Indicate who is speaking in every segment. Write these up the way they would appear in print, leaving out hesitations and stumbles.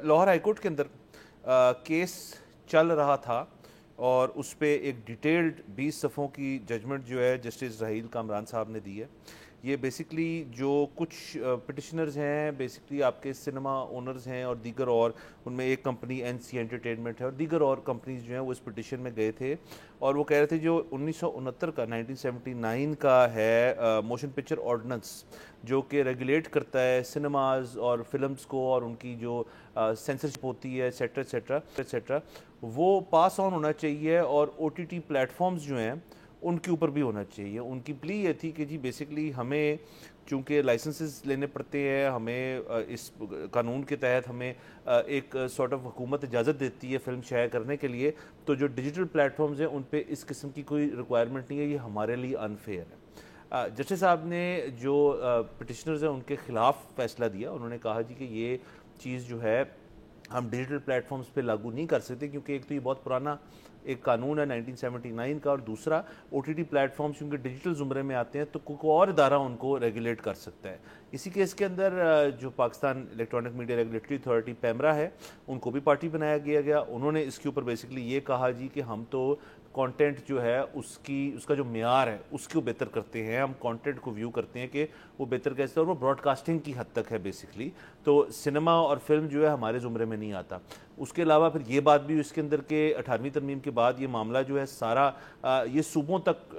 Speaker 1: Lahore high court کے اندر case چل رہا تھا اور اس پہ ایک ڈیٹیلڈ 20 صفحوں کی ججمنٹ جو ہے جسٹس راحیل کامران صاحب نے دی ہے. یہ بیسکلی جو کچھ پٹیشنرز ہیں بیسکلی آپ کے سنیما اونرز ہیں اور دیگر اور ان میں ایک کمپنی این سی انٹرٹینمنٹ ہے اور دیگر اور کمپنیز جو ہیں وہ اس پٹیشن میں گئے تھے اور وہ کہہ رہے تھے جو 1969 کا 1979 کا ہے موشن پکچر آرڈیننس جو کہ ریگولیٹ کرتا ہے سنیماز اور فلمز کو اور ان کی جو سینسرشپ ہوتی ہے ایٹسیٹرا ایٹسیٹرا ایٹسیٹرا وہ پاس آن ہونا چاہیے اور او ٹی ٹی پلیٹ فارمز جو ہیں ان کے اوپر بھی ہونا چاہیے. ان کی پلی یہ تھی کہ جی بیسکلی ہمیں چونکہ لائسنسز لینے پڑتے ہیں, ہمیں اس قانون کے تحت ہمیں ایک سارٹ آف حکومت اجازت دیتی ہے فلم شائع کرنے کے لیے, تو جو ڈیجیٹل پلیٹ فارمز ہیں ان پہ اس قسم کی کوئی ریکوائرمنٹ نہیں ہے, یہ ہمارے لیے انفیئر ہے. جسٹس صاحب نے جو پٹیشنرز ہیں ان کے خلاف فیصلہ دیا. انہوں نے کہا جی کہ یہ چیز جو ہے ہم ڈیجیٹل پلیٹ فارمز پہ لاگو نہیں کر سکتے کیونکہ ایک تو یہ بہت پرانا ایک قانون ہے 1979 کا, اور دوسرا او ٹی ٹی پلیٹ فارمز کیونکہ ڈیجیٹل زمرے میں آتے ہیں تو کوئی اور ادارہ ان کو ریگولیٹ کر سکتا ہے. اسی کیس کے اندر جو Pakistan electronic media regulatory authority PEMRA ہے ان کو بھی پارٹی بنایا گیا. انہوں نے اس کے اوپر بیسکلی یہ کہا جی کہ ہم تو کانٹینٹ جو ہے اس کا جو معیار ہے اس کو بہتر کرتے ہیں, ہم کانٹینٹ کو ویو کرتے ہیں کہ وہ بہتر کیسے, اور وہ براڈ کاسٹنگ کی حد تک ہے بیسکلی, تو سنیما اور فلم جو ہے ہمارے زمرے میں نہیں آتا. اس کے علاوہ پھر یہ بات بھی اس کے اندر کہ 18ویں ترمیم کے بعد یہ معاملہ جو ہے سارا یہ صوبوں تک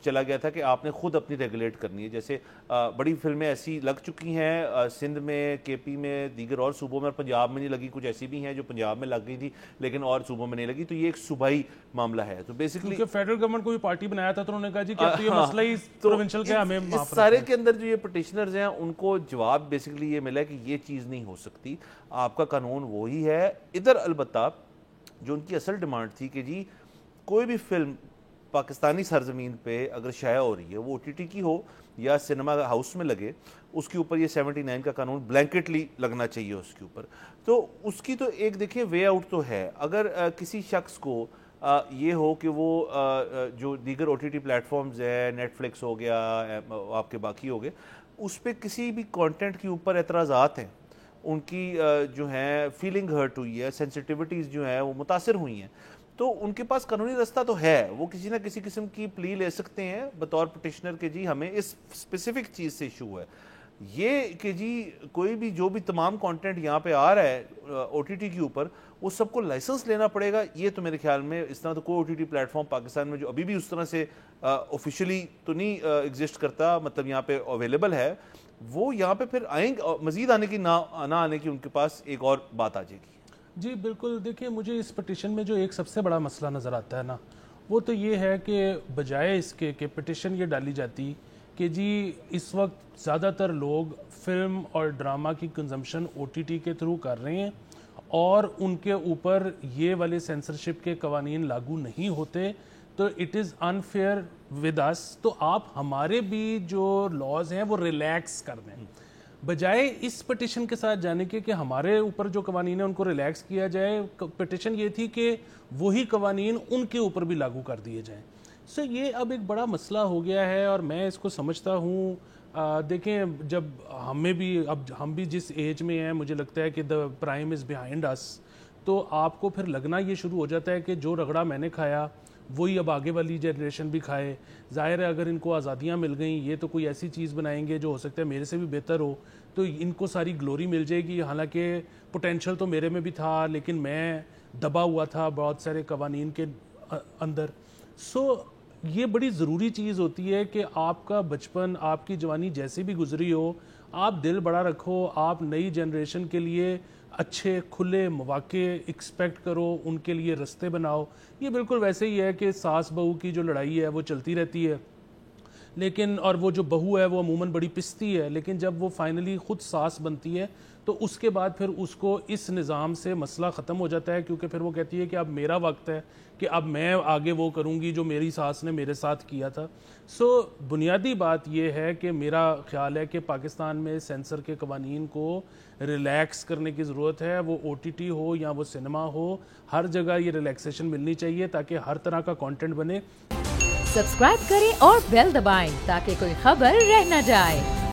Speaker 1: چلا گیا تھا کہ آپ نے خود اپنی ریگولیٹ کرنی ہے. جیسے بڑی فلمیں ایسی لگ چکی ہیں سندھ میں, کے پی میں, دیگر اور صوبوں میں, اور پنجاب میں نہیں لگی, کچھ ایسی بھی ہیں جو پنجاب میں لگ گئی تھی لیکن اور صوبوں میں نہیں لگی, تو یہ ایک صوبائی معاملہ ہے. تو بیسکلی
Speaker 2: فیڈرل گورنمنٹ کو بھی پارٹی بنایا تھا تو انہوں نے کہا جی کہ اب تو یہ مسئلہ ہی پروونشل کا ہمیں
Speaker 1: اس سارے کے اندر جو یہ پٹیشنرز ہیں ان کو جواب بیسکلی یہ ملا کہ یہ چیز نہیں ہو سکتی, آپ کا قانون وہی ہے. ادھر البتہ جو ان کی اصل ڈیمانڈ تھی کہ جی کوئی بھی فلم پاکستانی سرزمین پہ اگر شائع ہو رہی ہے وہ او ٹی ٹی کی ہو یا سنیما ہاؤس میں لگے, اس کے اوپر یہ 79 کا قانون بلینکٹلی لگنا چاہیے اس کے اوپر. تو اس کی تو ایک دیکھیں وے آؤٹ تو ہے. اگر کسی شخص کو یہ ہو کہ وہ جو دیگر او ٹی ٹی پلیٹ فارمز ہے, نیٹ فلکس ہو گیا, آپ کے باقی ہو گئے, اس پہ کسی بھی کانٹینٹ کے اوپر اعتراضات ہیں, ان کی جو ہیں فیلنگ ہرٹ ہوئی ہے, سینسٹیوٹیز جو ہیں وہ متاثر ہوئی ہیں, تو ان کے پاس قانونی رستہ تو ہے, وہ کسی نہ کسی قسم کی پلی لے سکتے ہیں بطور پٹیشنر کہ جی ہمیں اس اسپیسیفک چیز سے ایشو ہے. یہ کہ جی کوئی بھی جو بھی تمام کانٹینٹ یہاں پہ آ رہا ہے او ٹی ٹی کے اوپر وہ سب کو لائسنس لینا پڑے گا, یہ تو میرے خیال میں اس طرح تو کوئی او T T plate form Pakistan میں جو ابھی بھی اس طرح سے آفیشلی تو نہیں ایگزسٹ کرتا, مطلب یہاں پہ اویلیبل ہے, وہ یہاں پہ پھر آئیں گے, مزید آنے کی نہ آنے کی ان کے پاس ایک اور بات آ جائے گی.
Speaker 2: جی بالکل. دیکھیں مجھے اس پٹیشن میں جو ایک سب سے بڑا مسئلہ نظر آتا ہے نا, وہ تو یہ ہے کہ بجائے اس کے کہ پٹیشن یہ ڈالی جاتی کہ جی اس وقت زیادہ تر لوگ فلم اور ڈرامہ کی کنزمپشن او ٹی ٹی کے تھرو کر رہے ہیں اور ان کے اوپر یہ والے سینسرشپ کے قوانین لاگو نہیں ہوتے, تو it is unfair with us, تو آپ ہمارے بھی جو لاز ہیں وہ ریلیکس کر دیں, بجائے اس پٹیشن کے ساتھ جانے کے کہ ہمارے اوپر جو قوانین ہیں ان کو ریلیکس کیا جائے. پٹیشن یہ تھی کہ وہی قوانین ان کے اوپر بھی لاگو کر دیے جائیں. سو یہ اب ایک بڑا مسئلہ ہو گیا ہے اور میں اس کو سمجھتا ہوں. دیکھیں جب ہمیں بھی اب ہم بھی جس ایج میں ہیں, مجھے لگتا ہے کہ دا پرائم از بیہائنڈ اس, تو آپ کو پھر لگنا یہ شروع ہو جاتا ہے کہ جو رگڑا میں نے کھایا وہی اب آگے والی جنریشن بھی کھائے. ظاہر ہے اگر ان کو آزادیاں مل گئیں, یہ تو کوئی ایسی چیز بنائیں گے جو ہو سکتا ہے میرے سے بھی بہتر ہو, تو ان کو ساری گلوری مل جائے گی. حالانکہ پوٹینشل تو میرے میں بھی تھا لیکن میں دبا ہوا تھا بہت سارے قوانین کے اندر. سو یہ بڑی ضروری چیز ہوتی ہے کہ آپ کا بچپن, آپ کی جوانی جیسی بھی گزری ہو, آپ دل بڑا رکھو, آپ نئی جنریشن کے لیے اچھے کھلے مواقع ایکسپیکٹ کرو, ان کے لیے رستے بناؤ. یہ بالکل ویسے ہی ہے کہ ساس بہو کی جو لڑائی ہے وہ چلتی رہتی ہے, لیکن اور وہ جو بہو ہے وہ عموماً بڑی پستی ہے, لیکن جب وہ فائنلی خود ساس بنتی ہے تو اس کے بعد پھر اس کو اس نظام سے مسئلہ ختم ہو جاتا ہے, کیونکہ پھر وہ کہتی ہے کہ اب میرا وقت ہے کہ اب میں آگے وہ کروں گی جو میری ساس نے میرے ساتھ کیا تھا. سو بنیادی بات یہ ہے کہ میرا خیال ہے کہ پاکستان میں سینسر کے قوانین کو ریلیکس کرنے کی ضرورت ہے. وہ او ٹی ٹی ہو یا وہ سنیما ہو, ہر جگہ یہ ریلیکسیشن ملنی چاہیے تاکہ ہر طرح کا کانٹینٹ بنے.
Speaker 3: سبسکرائب کریں اور بیل دبائیں تاکہ کوئی خبر رہ نہ جائے.